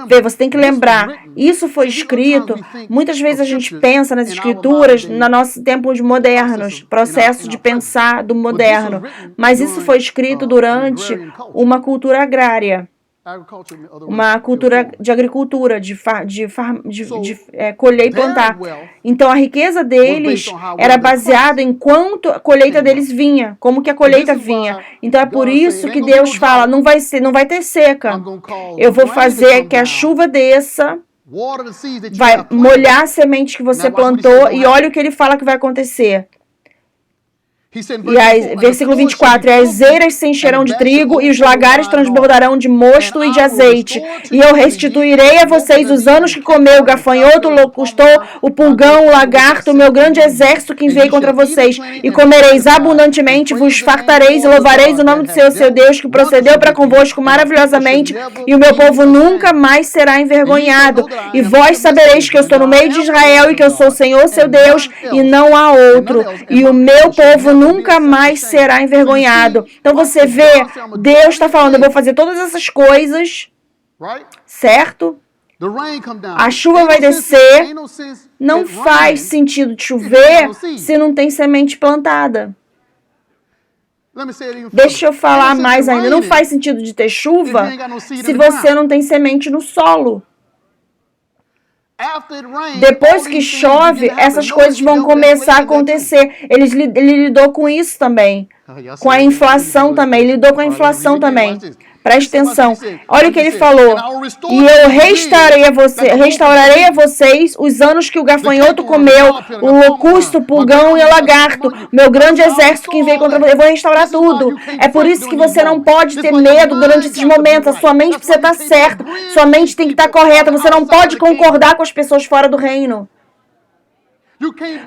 Você tem que lembrar, isso foi escrito, muitas vezes a gente pensa nas escrituras nos nossos tempos modernos, processo de pensar do moderno, mas isso foi escrito durante uma cultura agrária, uma cultura de agricultura, de colher e plantar. Então a riqueza deles era baseada em quanto a colheita deles vinha, como que a colheita vinha. Então é por isso que Deus fala, não vai ter seca. Eu vou fazer que a chuva desça, vai molhar a semente que você plantou e olha o que Ele fala que vai acontecer. E aí, versículo 24, e as eiras se encherão de trigo, e os lagares transbordarão de mosto e de azeite. E eu restituirei a vocês os anos que comeu o gafanhoto, o locutor, o pulgão, o lagarto, o meu grande exército que enviei contra vocês. E comereis abundantemente, vos fartareis e louvareis o nome do Senhor, seu Deus, que procedeu para convosco maravilhosamente, e o meu povo nunca mais será envergonhado. E vós sabereis que eu estou no meio de Israel, e que eu sou o Senhor, seu Deus, e não há outro. E o meu povo nunca mais será envergonhado. Então você vê, Deus está falando, eu vou fazer todas essas coisas, certo? A chuva vai descer, não faz sentido de chover se não tem semente plantada. Deixa eu falar mais ainda, não faz sentido de ter chuva se você não tem semente no solo. Depois que chove, essas coisas vão começar a acontecer. Ele lidou com isso também. Com a inflação também. Ele lidou com a inflação também. Preste atenção. Olha o que ele falou. E eu restaurarei a vocês os anos que o gafanhoto comeu, o locusto, o pulgão e o lagarto, meu grande exército que veio contra você. Eu vou restaurar tudo. É por isso que você não pode ter medo durante esses momentos. A sua mente precisa estar certa. Sua mente tem que estar correta. Você não pode concordar com as pessoas fora do reino.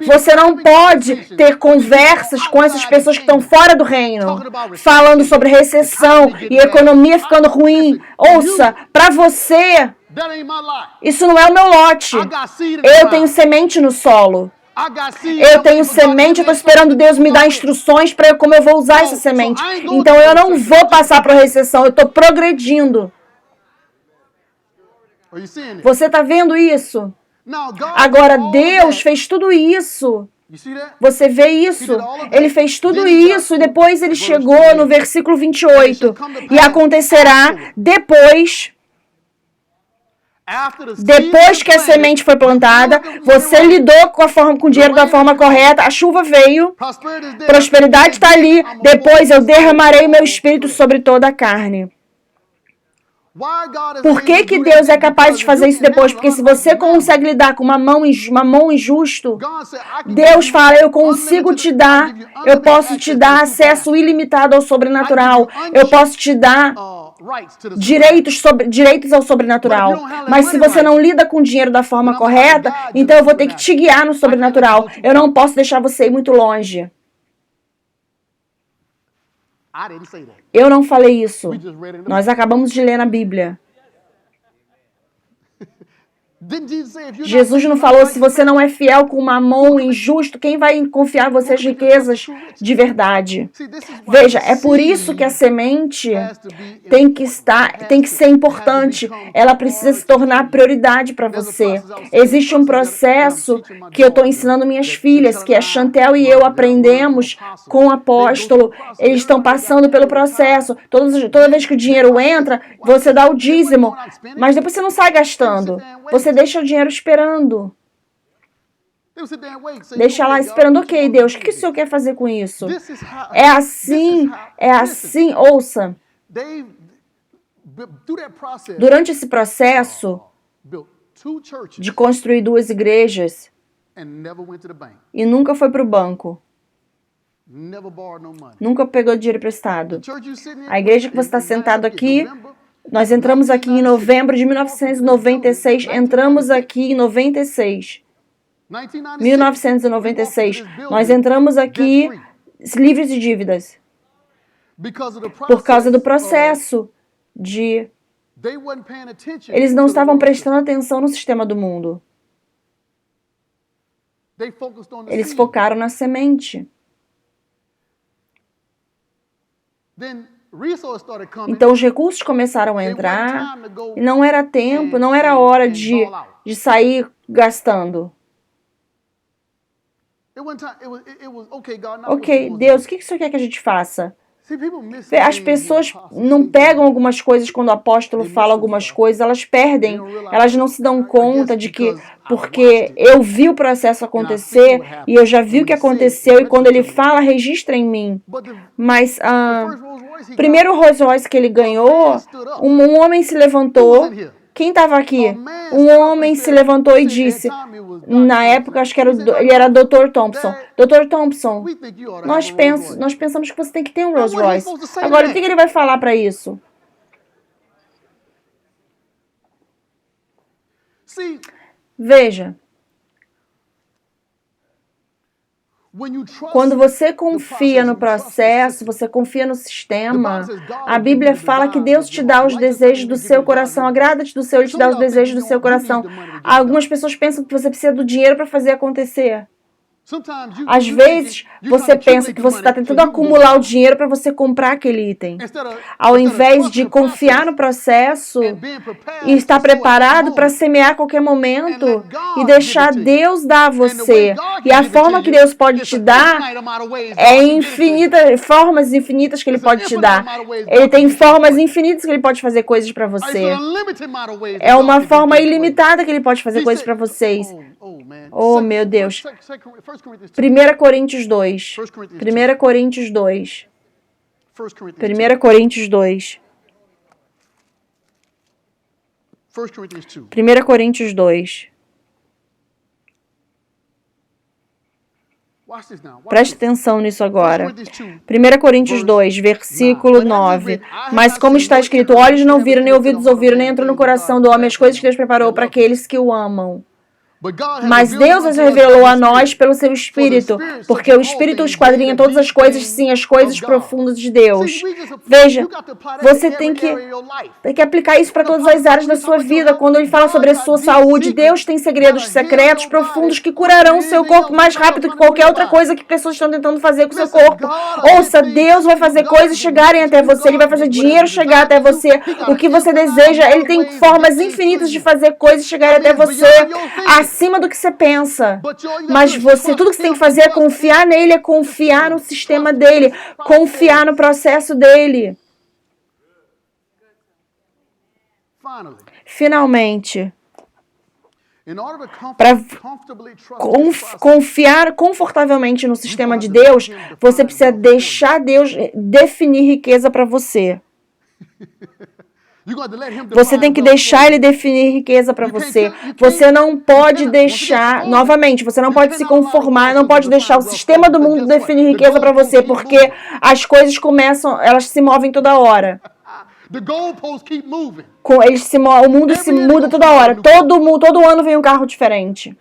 Você não pode ter conversas com essas pessoas que estão fora do reino, falando sobre recessão e economia ficando ruim. Ouça, para você, isso não é o meu lote. Eu tenho semente no solo. Eu tenho semente, eu estou esperando Deus me dar instruções para como eu vou usar essa semente. Então eu não vou passar para a recessão, eu estou progredindo. Você está vendo isso? Agora, Deus fez tudo isso. Você vê isso? Ele fez tudo isso e depois ele chegou no versículo 28. E acontecerá depois que a semente foi plantada, você lidou com o dinheiro da forma correta, a chuva veio, prosperidade está ali, depois eu derramarei meu espírito sobre toda a carne. Por que Deus é capaz de fazer isso depois? Porque se você consegue lidar com uma mão injusto, Deus fala, eu consigo te dar, eu posso te dar acesso ilimitado ao sobrenatural, eu posso te dar direitos ao sobrenatural. Mas se você não lida com o dinheiro da forma correta, então eu vou ter que te guiar no sobrenatural. Eu não posso deixar você ir muito longe. Eu não falei isso. Nós acabamos de ler na Bíblia. Jesus não falou, se você não é fiel com mamão injusto, quem vai confiar em você as riquezas de verdade? Veja, é por isso que a semente tem que ser importante. Ela precisa se tornar prioridade para você. Existe um processo que eu estou ensinando minhas filhas, que a Chantel e eu aprendemos com o apóstolo. Eles estão passando pelo processo. Toda vez que o dinheiro entra, você dá o dízimo, mas depois você não sai gastando. Você deixa o dinheiro esperando. Deixa lá esperando. Ok, Deus, o que o Senhor quer fazer com isso? É assim, ouça. Durante esse processo de construir 2 igrejas e nunca foi para o banco. Nunca pegou dinheiro emprestado. A igreja que você está sentado aqui, nós entramos aqui em novembro de 1996. Entramos aqui em 96. 1996. Nós entramos aqui livres de dívidas. Por causa do processo de... Eles não estavam prestando atenção no sistema do mundo. Eles focaram na semente. Então os recursos começaram a entrar e não era tempo, não era hora de sair gastando. Ok, Deus, o que o Senhor quer que a gente faça? As pessoas não pegam algumas coisas quando o apóstolo fala algumas coisas, elas perdem, elas não se dão conta de que, porque eu vi o processo acontecer e eu já vi o que aconteceu e quando ele fala, registra em mim. Mas primeiro Rolls Royce que ele ganhou, um homem se levantou Quem estava aqui? Um homem se levantou e disse, na época, acho que ele era Dr. Thompson. Dr. Thompson, nós pensamos que você tem que ter um Rolls Royce. Agora, o que ele vai falar para isso? Veja, quando você confia no processo, você confia no sistema, a Bíblia fala que Deus te dá os desejos do seu coração. Agrada-te do seu, Ele te dá os desejos do seu coração. Algumas pessoas pensam que você precisa do dinheiro para fazer acontecer. Às vezes, você pensa que você está tentando acumular o dinheiro para você comprar aquele item. Ao invés de confiar no processo e estar preparado para semear a qualquer momento e deixar Deus dar a você. E a forma que Deus pode te dar é formas infinitas que Ele pode te dar. Ele tem formas infinitas que Ele pode fazer coisas para você. É uma forma ilimitada que Ele pode fazer coisas para vocês. Oh, meu Deus. 1 Coríntios 2. 1 Coríntios 2. 1 Coríntios 2. 1 Coríntios 2. Preste atenção nisso agora. 1 Coríntios 2, versículo 9. Mas como está escrito, olhos não viram, nem ouvidos ouviram, nem entrou no coração do homem as coisas que Deus preparou para aqueles que o amam. Mas Deus as revelou a nós pelo seu Espírito, porque o Espírito esquadrinha todas as coisas, sim, as coisas profundas de Deus. Veja, você tem que aplicar isso para todas as áreas da sua vida. Quando Ele fala sobre a sua saúde, Deus tem segredos secretos, profundos, que curarão o seu corpo mais rápido que qualquer outra coisa que pessoas estão tentando fazer com o seu corpo. Ouça, Deus vai fazer coisas chegarem até você, Ele vai fazer dinheiro chegar até você. O que você deseja, Ele tem formas infinitas de fazer coisas chegarem até você, acima do que você pensa. Mas tudo que você tem que fazer é confiar nele, é confiar no sistema dele, confiar no processo dele. Finalmente, para confiar confortavelmente no sistema de Deus, você precisa deixar Deus definir riqueza para você. Você tem que deixar Ele definir riqueza para você. Você não pode deixar, novamente, você não pode se conformar, não pode deixar o sistema do mundo definir riqueza para você, porque as coisas elas se movem toda hora. O mundo se muda toda hora. Todo ano vem um carro diferente.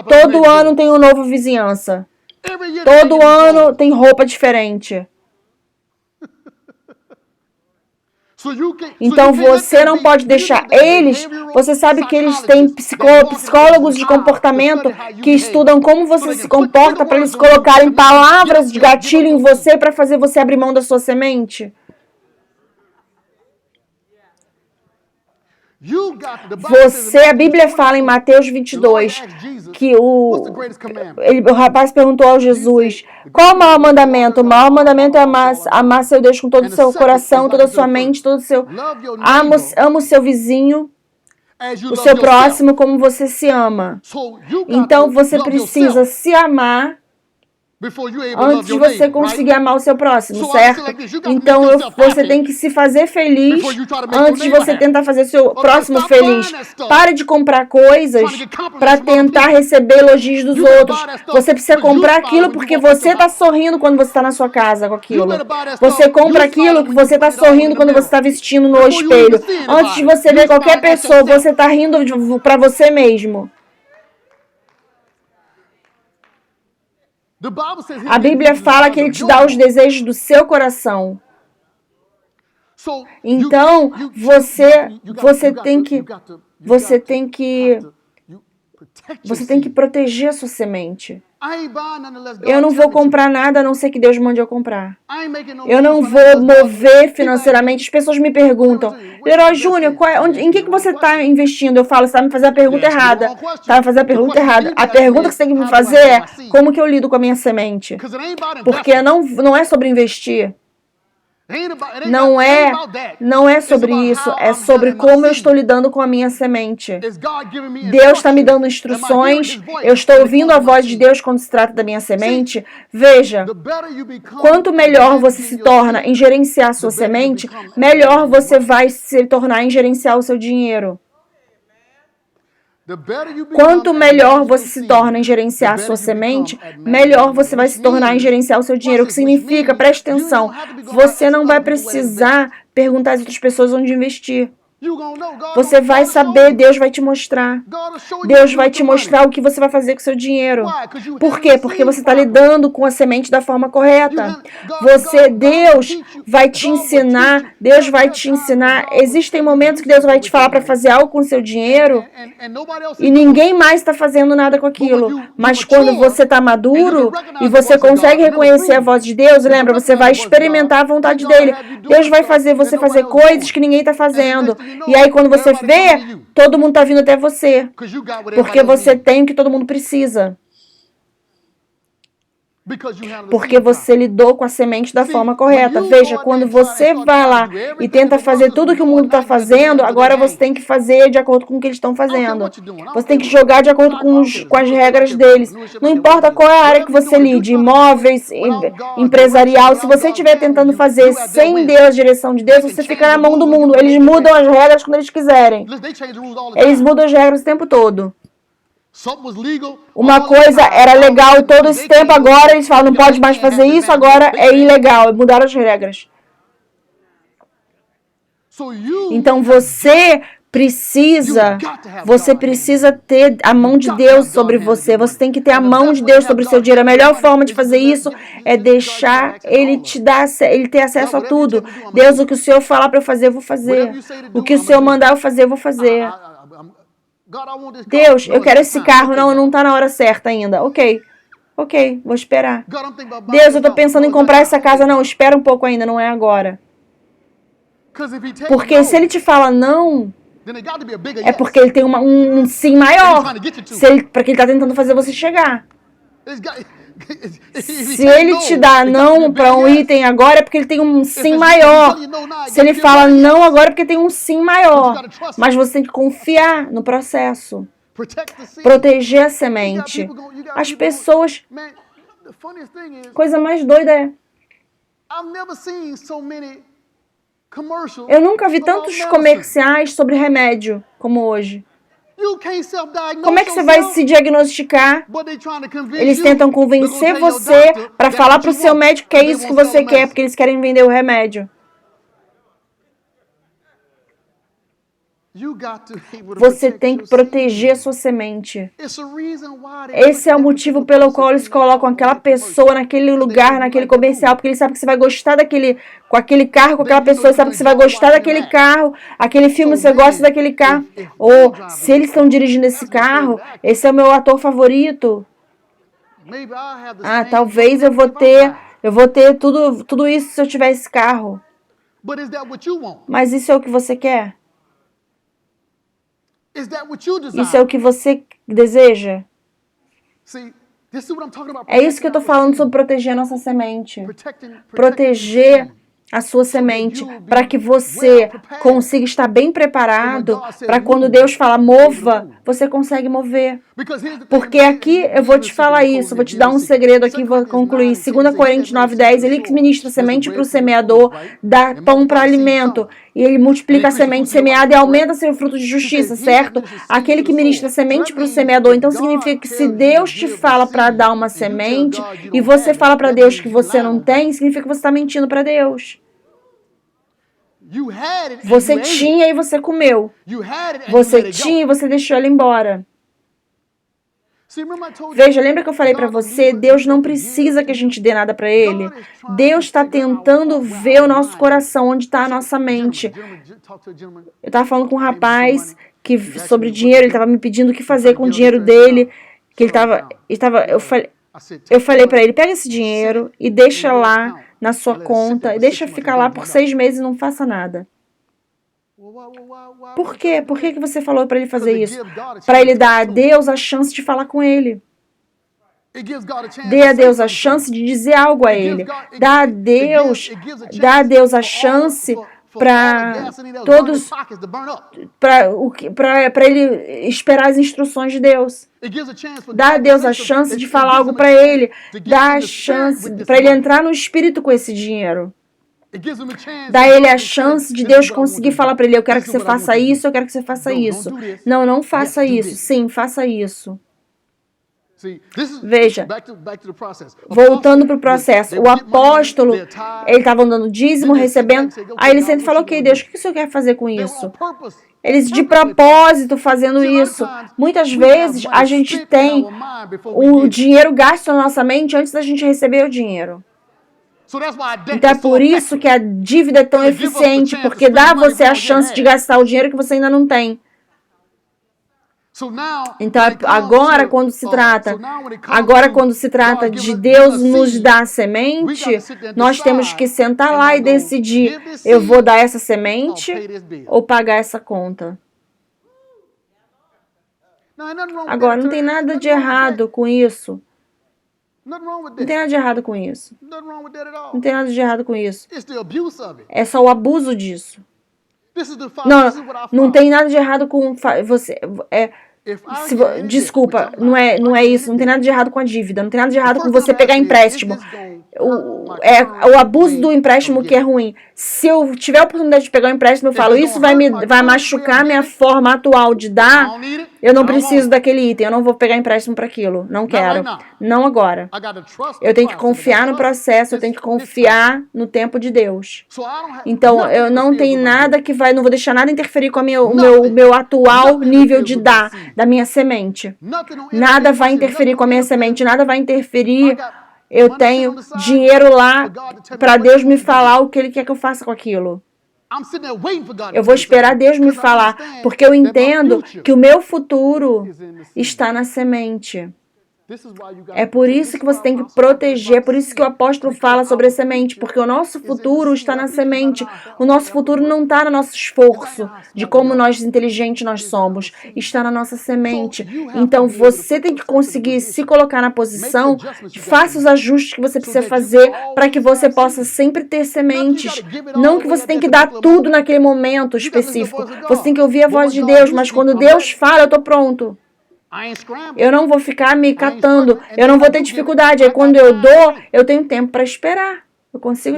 Todo ano tem uma nova vizinhança. Todo ano tem roupa diferente. Então você não pode deixar eles. Você sabe que eles têm psicólogos de comportamento que estudam como você se comporta para eles colocarem palavras de gatilho em você para fazer você abrir mão da sua semente. A Bíblia fala em Mateus 22 que o rapaz perguntou ao Jesus, qual o maior mandamento? O maior mandamento é amar seu Deus com todo o seu coração, toda a sua mente, todo o seu... Ama o seu vizinho, o seu próximo como você se ama. Então você precisa se amar antes de você conseguir amar o seu próximo, certo? Então você tem que se fazer feliz antes de você tentar fazer seu próximo feliz. Pare de comprar coisas para tentar receber elogios dos outros. Você precisa comprar aquilo porque você está sorrindo quando você está na sua casa com aquilo. Você compra aquilo que você está sorrindo quando você está vestindo no espelho. Antes de você ver qualquer pessoa, você está rindo para você mesmo. A Bíblia fala que Ele te dá os desejos do seu coração. Então, você tem que proteger a sua semente. Eu não vou comprar nada a não ser que Deus mande eu comprar. Eu não vou mover financeiramente. As pessoas me perguntam, Leroy Júnior, em que você está investindo? Eu falo, você está me fazendo a pergunta errada. Está me fazendo a pergunta errada. A pergunta que você tem que me fazer é, como que eu lido com a minha semente? Porque não é sobre investir. Não é sobre isso, é sobre como eu estou lidando com a minha semente. Deus está me dando instruções, eu estou ouvindo a voz de Deus quando se trata da minha semente. Veja, quanto melhor você se torna em gerenciar a sua semente, melhor você vai se tornar em gerenciar o seu dinheiro. Quanto melhor você se torna em gerenciar a sua semente, melhor você vai se tornar em gerenciar o seu dinheiro. O que significa, preste atenção, você não vai precisar perguntar às outras pessoas onde investir. Você vai saber, Deus vai te mostrar. Deus vai te mostrar o que você vai fazer com o seu dinheiro. Por quê? Porque você está lidando com a semente da forma correta. Deus vai te ensinar, Deus vai te ensinar. Existem momentos que Deus vai te falar para fazer algo com o seu dinheiro e ninguém mais está fazendo nada com aquilo. Mas quando você está maduro e você consegue reconhecer a voz de Deus, lembra, você vai experimentar a vontade dele. Deus vai fazer você fazer coisas que ninguém está fazendo. E aí quando você vê, todo mundo está vindo até você. Porque você tem o que todo mundo precisa. Porque você lidou com a semente da forma correta. Veja, quando você vai lá e tenta fazer tudo que o mundo está fazendo, agora você tem que fazer de acordo com o que eles estão fazendo. Você tem que jogar de acordo com as regras deles. Não importa qual é a área que você lide, imóveis, empresarial, se você estiver tentando fazer sem Deus, a direção de Deus, você fica na mão do mundo. Eles mudam as regras quando eles quiserem. Eles mudam as regras o tempo todo. Uma coisa era legal todo esse tempo, agora eles falam, não pode mais fazer isso, agora é ilegal, mudaram as regras. Então você precisa ter a mão de Deus sobre você. Você tem que ter a mão de Deus sobre o seu dinheiro. A melhor forma de fazer isso é deixar Ele ter acesso a tudo. Deus, o que o Senhor falar para eu fazer, eu vou fazer. O que o Senhor mandar eu fazer, eu vou fazer. Deus, eu quero esse carro. Não está na hora certa ainda. Ok, vou esperar. Deus, eu estou pensando em comprar essa casa. Não, espera um pouco ainda, não é agora. Porque se Ele te fala não, é porque Ele tem um sim maior. Porque Ele está tentando fazer você chegar. Se Ele te dá não para um item agora, é porque Ele tem um sim maior. Se Ele fala não agora, é porque tem um sim maior. Mas você tem que confiar no processo. Proteger a semente. As pessoas... Coisa mais doida é... Eu nunca vi tantos comerciais sobre remédio como hoje. Como é que você vai se diagnosticar? Eles tentam convencer você para falar para o seu médico que é isso que você quer, porque eles querem vender o remédio. Você tem que proteger a sua semente. Esse é o motivo pelo qual eles colocam aquela pessoa naquele lugar, naquele comercial, porque eles sabem que você vai gostar com aquele carro, com aquela pessoa, sabe que você vai gostar daquele carro, aquele filme, você gosta daquele carro. Ou, se eles estão dirigindo esse carro, esse é o meu ator favorito. Talvez eu vou ter tudo isso se eu tiver esse carro. Mas isso é o que você quer? Isso é o que você deseja? É isso que eu estou falando sobre proteger a nossa semente. Proteger a sua semente, para que você consiga estar bem preparado, para quando Deus fala mova, você consegue mover. Porque aqui eu vou te falar isso, vou te dar um segredo aqui e vou concluir. 2 Coríntios 9:10, Ele que ministra semente para o semeador, dá pão para alimento, e Ele multiplica a semente semeada e aumenta seu fruto de justiça, certo? Aquele que ministra semente para o semeador. Então significa que se Deus te fala para dar uma semente, e você fala para Deus que você não tem, significa que você está mentindo para Deus. Você tinha e você comeu. Você tinha e você deixou ela embora. Veja, lembra que eu falei para você, Deus não precisa que a gente dê nada para Ele. Deus está tentando ver o nosso coração, onde está a nossa mente. Eu estava falando com um rapaz sobre dinheiro, ele estava me pedindo o que fazer com o dinheiro dele. Eu falei para ele, pega esse dinheiro e deixa lá na sua conta, e deixa ficar lá por 6 meses e não faça nada. Por quê? Por que você falou para ele fazer isso? Para ele dar a Deus a chance de falar com ele. Dê a Deus a chance de dizer algo a Ele. Dá a Deus a chance para todos, para ele esperar as instruções de Deus. Dá a Deus a chance de falar algo para ele. Dá a chance para ele entrar no espírito com esse dinheiro. Dá a ele a chance de Deus conseguir falar para ele: eu quero que você faça isso, eu quero que você faça isso. Não, não faça isso. Sim, faça isso. Veja, voltando para o processo, o apóstolo, ele estava dando dízimo, recebendo, aí ele sempre falou: ok, Deus, o que o senhor quer fazer com isso? Eles de propósito fazendo isso. Muitas vezes a gente tem o dinheiro gasto na nossa mente antes da gente receber o dinheiro. Então é por isso que a dívida é tão eficiente, porque dá a você a chance de gastar o dinheiro que você ainda não tem. Então, agora quando se trata de Deus nos dar a semente, nós temos que sentar lá e decidir: eu vou dar essa semente ou pagar essa conta. Agora, não tem nada de errado com isso. Não tem nada de errado com isso. Não tem nada de errado com isso. É só o abuso disso. Não tem nada de errado com você. Desculpa, não é isso. Não tem nada de errado com a dívida. Não tem nada de errado com você pegar empréstimo. O abuso do empréstimo que é ruim. Se eu tiver a oportunidade de pegar um empréstimo, eu falo: isso vai machucar minha forma atual de dar. Eu não preciso daquele item. Eu não vou pegar empréstimo para aquilo. Não quero. Não agora. Eu tenho que confiar no processo. Eu tenho que confiar no tempo de Deus. Então, eu não tenho nada que vai. Não vou deixar nada interferir com o meu atual nível de dar da minha semente. Nada vai interferir com a minha semente. Nada vai interferir. Eu tenho dinheiro lá para Deus me falar o que Ele quer que eu faça com aquilo. Eu vou esperar Deus me falar, porque eu entendo que o meu futuro está na semente. É por isso que você tem que proteger, é por isso que o apóstolo fala sobre a semente, porque o nosso futuro está na semente. O nosso futuro não está no nosso esforço, de como inteligentes nós somos, está na nossa semente. Então você tem que conseguir se colocar na posição, faça os ajustes que você precisa fazer para que você possa sempre ter sementes. Não que você tem que dar tudo naquele momento específico. Você tem que ouvir a voz de Deus, mas quando Deus fala, eu estou pronto. Eu não vou ficar me catando, eu não vou ter dificuldade. Aí quando eu dou, eu tenho tempo para esperar. Eu consigo